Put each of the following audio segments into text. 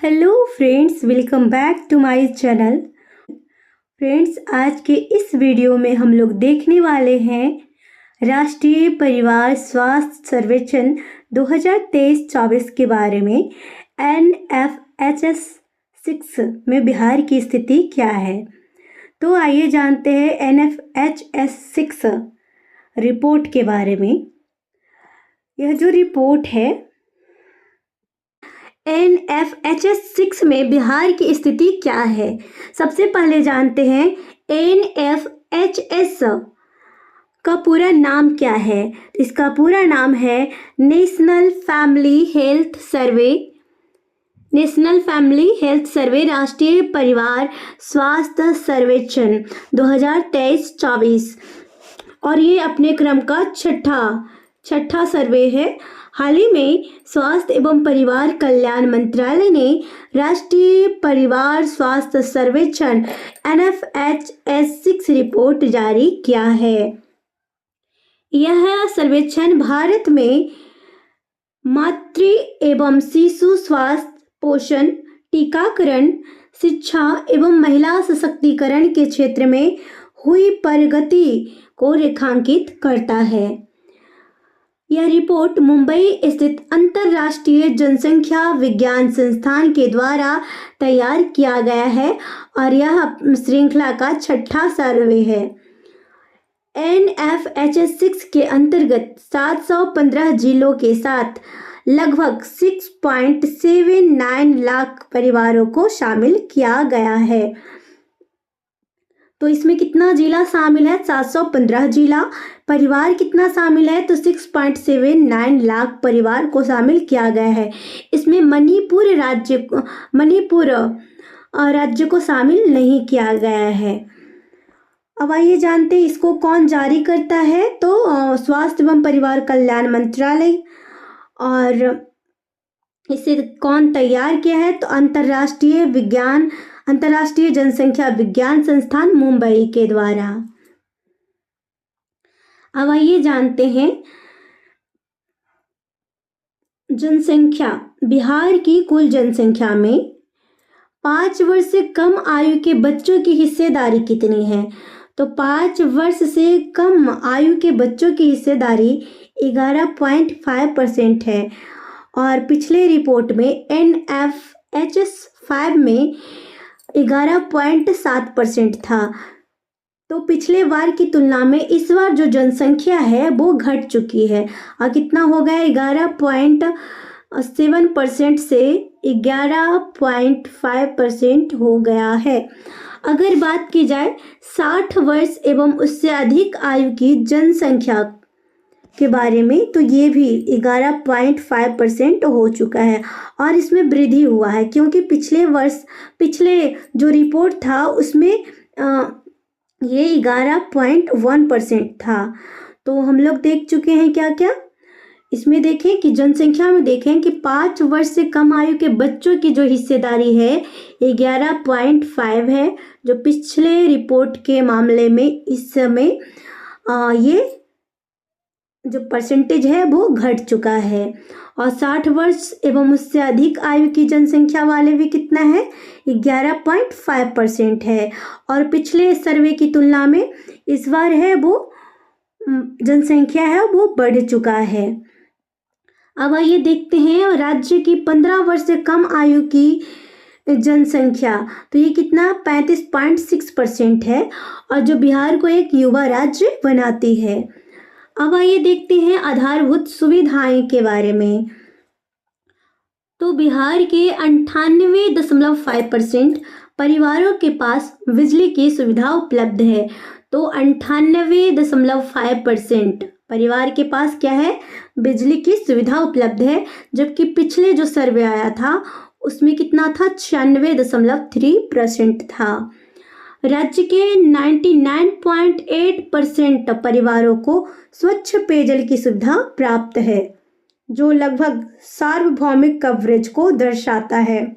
Hello friends, welcome back to my channel. Friends, आज के इस वीडियो में हम लोग देखने वाले हैं राष्ट्रीय परिवार स्वास्थ्य सर्वेक्षण 2023-24 के बारे में। NFHS 6 में बिहार की स्थिति क्या है। तो आइए जानते हैं NFHS 6 रिपोर्ट के बारे में। यह जो रिपोर्ट है NFHS 6 में बिहार की स्थिति क्या है। सबसे पहले जानते हैं NFHS का पूरा नाम क्या है। इसका पूरा नाम है नेशनल फैमिली हेल्थ सर्वे राष्ट्रीय परिवार स्वास्थ्य सर्वेक्षण 2023-24 और ये अपने क्रम का छठा सर्वे है। हाल ही में स्वास्थ्य एवं परिवार कल्याण मंत्रालय ने राष्ट्रीय परिवार स्वास्थ्य सर्वेक्षण NFHS 6 रिपोर्ट जारी किया है। यह सर्वेक्षण भारत में मातृ एवं शिशु स्वास्थ्य, पोषण, टीकाकरण, शिक्षा एवं महिला सशक्तिकरण के क्षेत्र में हुई प्रगति को रेखांकित करता है। यह रिपोर्ट मुंबई स्थित अंतर्राष्ट्रीय जनसंख्या विज्ञान संस्थान के द्वारा तैयार किया गया है और यह श्रृंखला का छठा सर्वे है। NFHS 6 के अंतर्गत 715 जिलों के साथ लगभग 6.79 लाख परिवारों को शामिल किया गया है। तो इसमें कितना जिला शामिल है? 715 जिला। परिवार कितना शामिल है? तो 6.79 लाख परिवार को शामिल किया गया है। इसमें मणिपुर राज्य को शामिल नहीं किया गया है। अब आइए जानते हैं इसको कौन जारी करता है। तो स्वास्थ्य एवं परिवार कल्याण मंत्रालय। और इसे कौन तैयार किया है? तो अंतर्राष्ट्रीय जनसंख्या विज्ञान संस्थान मुंबई के द्वारा। अब आइए जानते हैं जनसंख्या। बिहार की कुल जनसंख्या में 5 वर्ष से कम आयु के बच्चों की हिस्सेदारी कितनी है? तो 5 वर्ष से कम आयु के बच्चों की हिस्सेदारी 11.5% है और पिछले रिपोर्ट में NFHS 5 में 11.7% था। तो पिछले बार की तुलना में इस बार जो जनसंख्या है वो घट चुकी है और कितना हो गया? 11.7% से 11.5% हो गया है। अगर बात की जाए 60 वर्ष एवं उससे अधिक आयु की जनसंख्या के बारे में, तो ये भी 11.5% हो चुका है और इसमें वृद्धि हुआ है क्योंकि पिछले जो रिपोर्ट था उसमें ये 11.1% था। तो हम लोग देख चुके हैं क्या क्या इसमें। देखें कि जनसंख्या में देखें कि 5 वर्ष से कम आयु के बच्चों की जो हिस्सेदारी है 11.5 है, जो पिछले रिपोर्ट के मामले में इस समय ये जो परसेंटेज है वो घट चुका है। और 60 वर्ष एवं उससे अधिक आयु की जनसंख्या वाले भी कितना है? 11.5% है और पिछले सर्वे की तुलना में इस बार है वो जनसंख्या है वो बढ़ चुका है। अब आइए देखते हैं राज्य की 15 वर्ष से कम आयु की जनसंख्या, तो ये कितना? 35.6% है और जो बिहार को एक युवा राज्य बनाती है। अब आइए देखते हैं आधारभूत सुविधाएं के बारे में। तो बिहार के 98.5% परिवारों के पास बिजली की सुविधा उपलब्ध है। तो 98.5% परिवार के पास क्या है? बिजली की सुविधा उपलब्ध है, जबकि पिछले जो सर्वे आया था उसमें कितना था? 96.3% था। राज्य के 99.8% परिवारों को स्वच्छ पेयजल की सुविधा प्राप्त है, जो लगभग सार्वभौमिक कवरेज को दर्शाता है।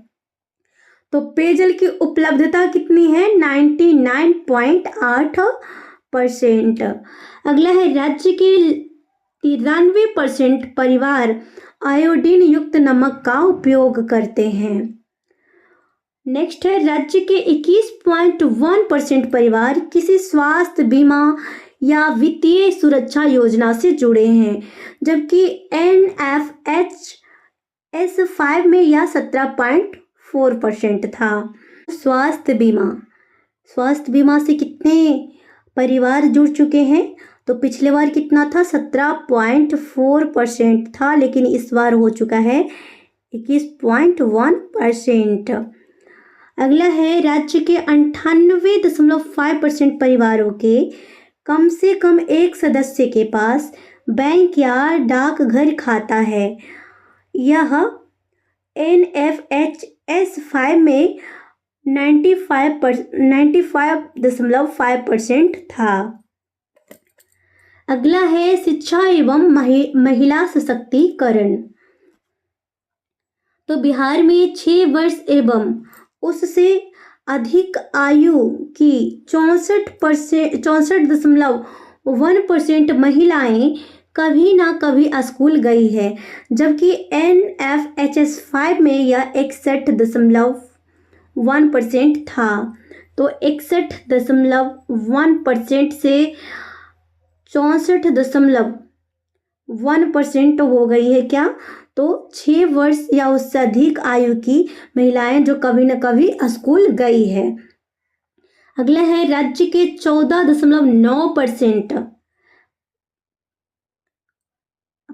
तो पेयजल की उपलब्धता कितनी है? 99.8%। अगला है राज्य के 93% परिवार आयोडीन युक्त नमक का उपयोग करते हैं। नेक्स्ट है राज्य के 21.1% परिवार किसी स्वास्थ्य बीमा या वित्तीय सुरक्षा योजना से जुड़े हैं, जबकि NFHS5 में यह 17.4% था। स्वास्थ्य बीमा से कितने परिवार जुड़ चुके हैं? तो पिछले बार कितना था? 17.4% था, लेकिन इस बार हो चुका है 21.1%। अगला है राज्य के 98.5% परिवारों के कम से कम एक सदस्य के पास बैंक या डाकघर खाता है। यह NFHS5 में 95.5% था। अगला है शिक्षा एवं महिला सशक्तिकरण। तो बिहार में 6 वर्ष एवं उससे अधिक आयु की 64.1% महिलाएं कभी ना कभी स्कूल गई है, जबकि NFHS5 में यह 61.1% था। तो 61.1% से 64.1% हो गई है क्या? तो 6 वर्ष या उससे अधिक आयु की महिलाएं जो कभी न कभी स्कूल गई है। अगला है राज्य के 14.9%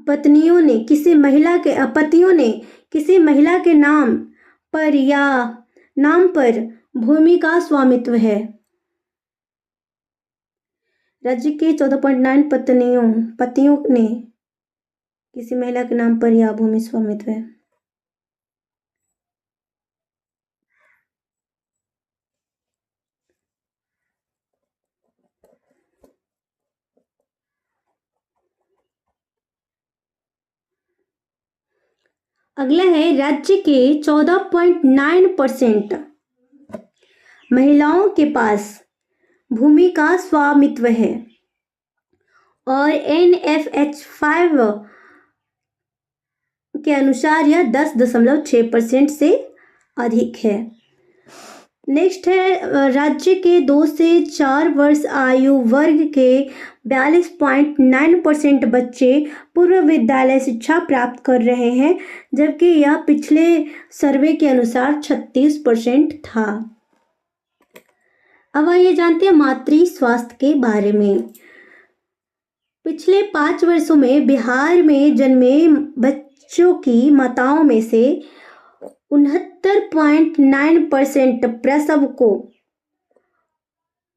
पतियों ने किसी महिला के नाम पर भूमि का स्वामित्व है। राज्य के 14.9 पतियों ने किसी महिला के नाम पर या भूमि स्वामित्व है। अगला है राज्य के 14.9% महिलाओं के पास भूमि का स्वामित्व है और NFH5 के अनुसार यह 10.6% से अधिक है। नेक्स्ट है राज्य के 2 से 4 वर्ष आयु वर्ग के 42.9% बच्चे पूर्व विद्यालय शिक्षा प्राप्त कर रहे हैं, जबकि यह पिछले सर्वे के अनुसार 36% था। अब आइए जानते हैं मातृ स्वास्थ्य के बारे में। पिछले 5 वर्षों में बिहार में जन्मे बच्चों की माताओं में से 69.9%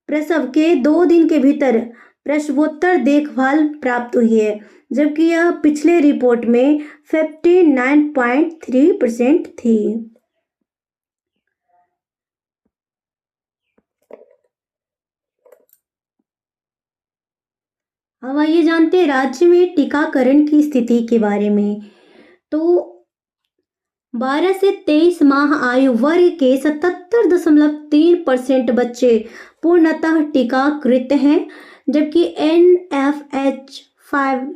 प्रसव के 2 दिन के भीतर प्रसवोत्तर देखभाल प्राप्त हुई है, जबकि यह पिछले रिपोर्ट में 59.3% थी। अब आइए जानते हैं राज्य में टीकाकरण की स्थिति के बारे में। तो 12 से 23 माह आयु वर्ग के 77.3% बच्चे पूर्णतः टीकाकृत हैं, जबकि NFH5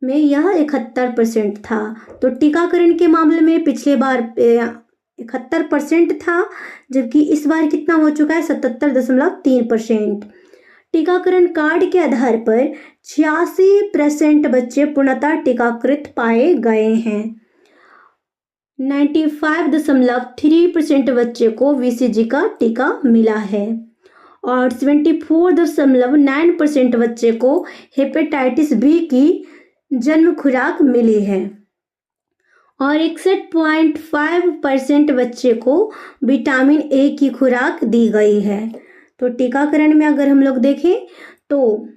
में यह 71% था। तो टीकाकरण के मामले में पिछले बार 71% था, जबकि इस बार कितना हो चुका है? 77.3%। टीकाकरण कार्ड के आधार पर 86% बच्चे पूर्णतः टीकाकृत पाए गए हैं। 95.3% बच्चे को BCG का टीका मिला है और 74.9% बच्चे को हेपेटाइटिस बी की जन्म खुराक मिली है और 61.5% बच्चे को विटामिन ए की खुराक दी गई है। तो टीकाकरण में अगर हम लोग देखें तो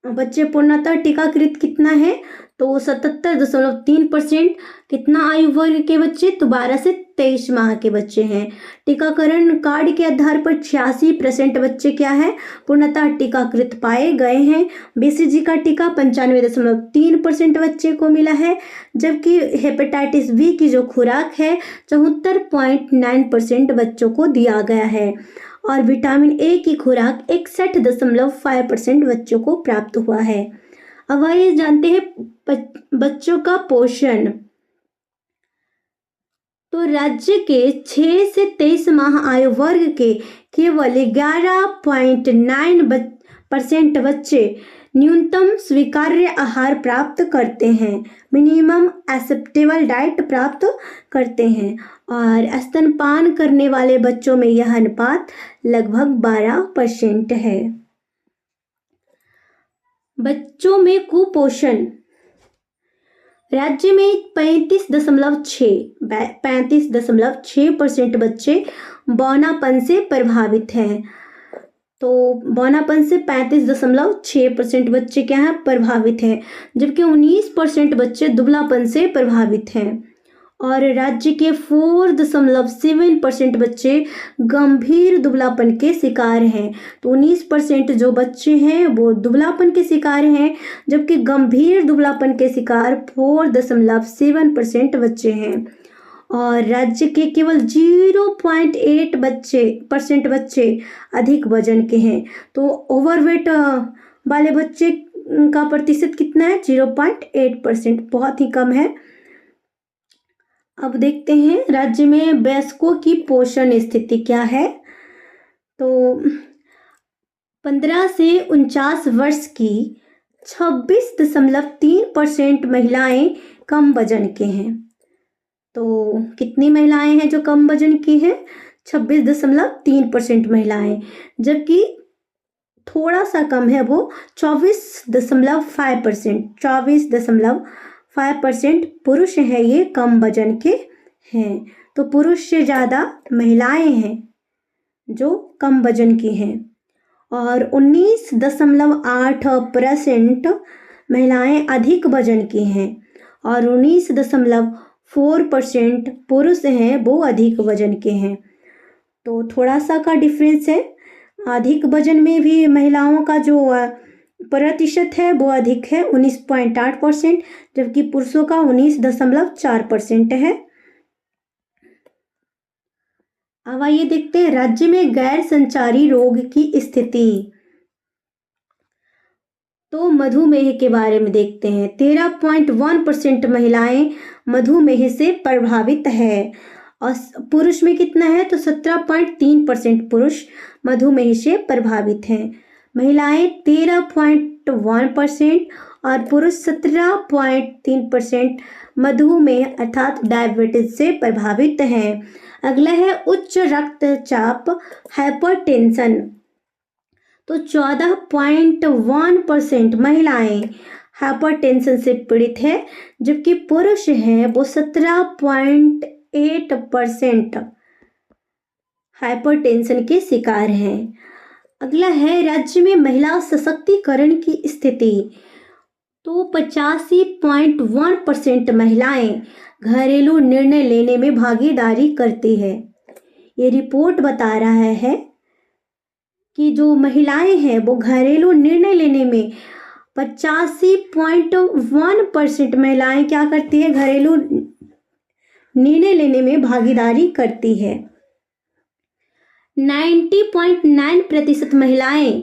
बच्चे पूर्णतः टीकाकृत कितना है? तो 77.3%। कितना आयु वर्ग के बच्चे? तो 12 से 23 माह के बच्चे हैं। टीकाकरण कार्ड के आधार पर 86% बच्चे क्या है? पूर्णतः टीकाकृत पाए गए हैं। BCG का टीका 95.3% बच्चे को मिला है, जबकि हेपेटाइटिस बी की जो खुराक है 74.9% बच्चों को दिया गया है और विटामिन ए की खुराक 61.5% बच्चों को प्राप्त हुआ है। अब आइए जानते हैं बच्चों का पोषण। तो राज्य के 6 से 23 माह आयु वर्ग के केवल 11.9% बच्चे न्यूनतम स्वीकार्य आहार प्राप्त करते हैं, मिनिमम एक्सेप्टेबल डाइट प्राप्त करते हैं, और स्तनपान करने वाले बच्चों में यह अनुपात लगभग 12% है। बच्चों में कुपोषण। राज्य में 35.6% बच्चे बौनापन से प्रभावित हैं। तो बौनापन से 35.6% बच्चे क्या हैं, प्रभावित हैं, जबकि 19% बच्चे दुबलापन से प्रभावित हैं, और राज्य के 4.7% बच्चे गंभीर दुबलापन के शिकार हैं। तो 19% जो बच्चे हैं वो दुबलापन के शिकार हैं, जबकि गंभीर दुबलापन के शिकार 4.7% बच्चे हैं, और राज्य के केवल 0.8% बच्चे अधिक वजन के हैं। तो ओवरवेट वाले बच्चे का प्रतिशत कितना है, 0.8%, बहुत ही कम है। अब देखते हैं राज्य में वयस्कों की पोषण स्थिति क्या है। तो 15 से 49 वर्ष की 26.3% महिलाएं कम वजन के हैं। तो कितनी महिलाएं हैं जो कम वजन की हैं, 26.3% महिलाएं, जबकि थोड़ा सा कम है वो 24.5% पुरुष हैं, ये कम वजन के हैं। तो पुरुष से ज़्यादा महिलाएं हैं जो कम वजन की हैं, और 19.8% महिलाएं अधिक वजन की हैं, और 19.4% पुरुष हैं वो अधिक वजन के हैं। तो थोड़ा सा का डिफरेंस है। अधिक वजन में भी महिलाओं का जो प्रतिशत है वो अधिक है, 19.8%, जबकि पुरुषों का 19.4% है। अब आइए देखते हैं राज्य में गैर संचारी रोग की स्थिति। तो मधुमेह के बारे में देखते हैं। 13.1% महिलाएं मधुमेह से प्रभावित है, और पुरुष में कितना है, तो 17.3% पुरुष मधुमेह से प्रभावित हैं। महिलाएं 13.1% और पुरुष 17.3% मधुमेह अर्थात डायबिटीज से प्रभावित हैं। अगला है उच्च रक्तचाप, हाइपरटेंशन। तो 14.1% महिलाएं हाइपरटेंशन से पीड़ित है, जबकि पुरुष हैं वो 17.8% हाइपरटेंशन के शिकार हैं। अगला है राज्य में महिला सशक्तिकरण की स्थिति। तो 85.1% महिलाएं घरेलू निर्णय लेने में भागीदारी करती है। ये रिपोर्ट बता रहा है कि जो महिलाएं हैं वो घरेलू निर्णय लेने में 85.1% महिलाएं क्या करती है, घरेलू निर्णय लेने में भागीदारी करती है। 90.9% महिलाएं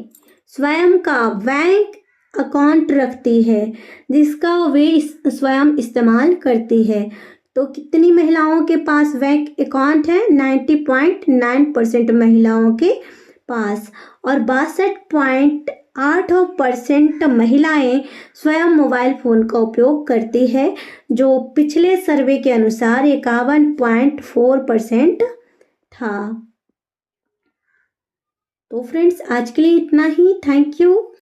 स्वयं का बैंक अकाउंट रखती है, जिसका वे स्वयं इस्तेमाल करती है। तो कितनी महिलाओं के पास बैंक अकाउंट है, 90.9% महिलाओं के पास, और 62.8% महिलाएं स्वयं मोबाइल फोन का उपयोग करती है, जो पिछले सर्वे के अनुसार 51.4% था। तो फ्रेंड्स आज के लिए इतना ही। Thank you.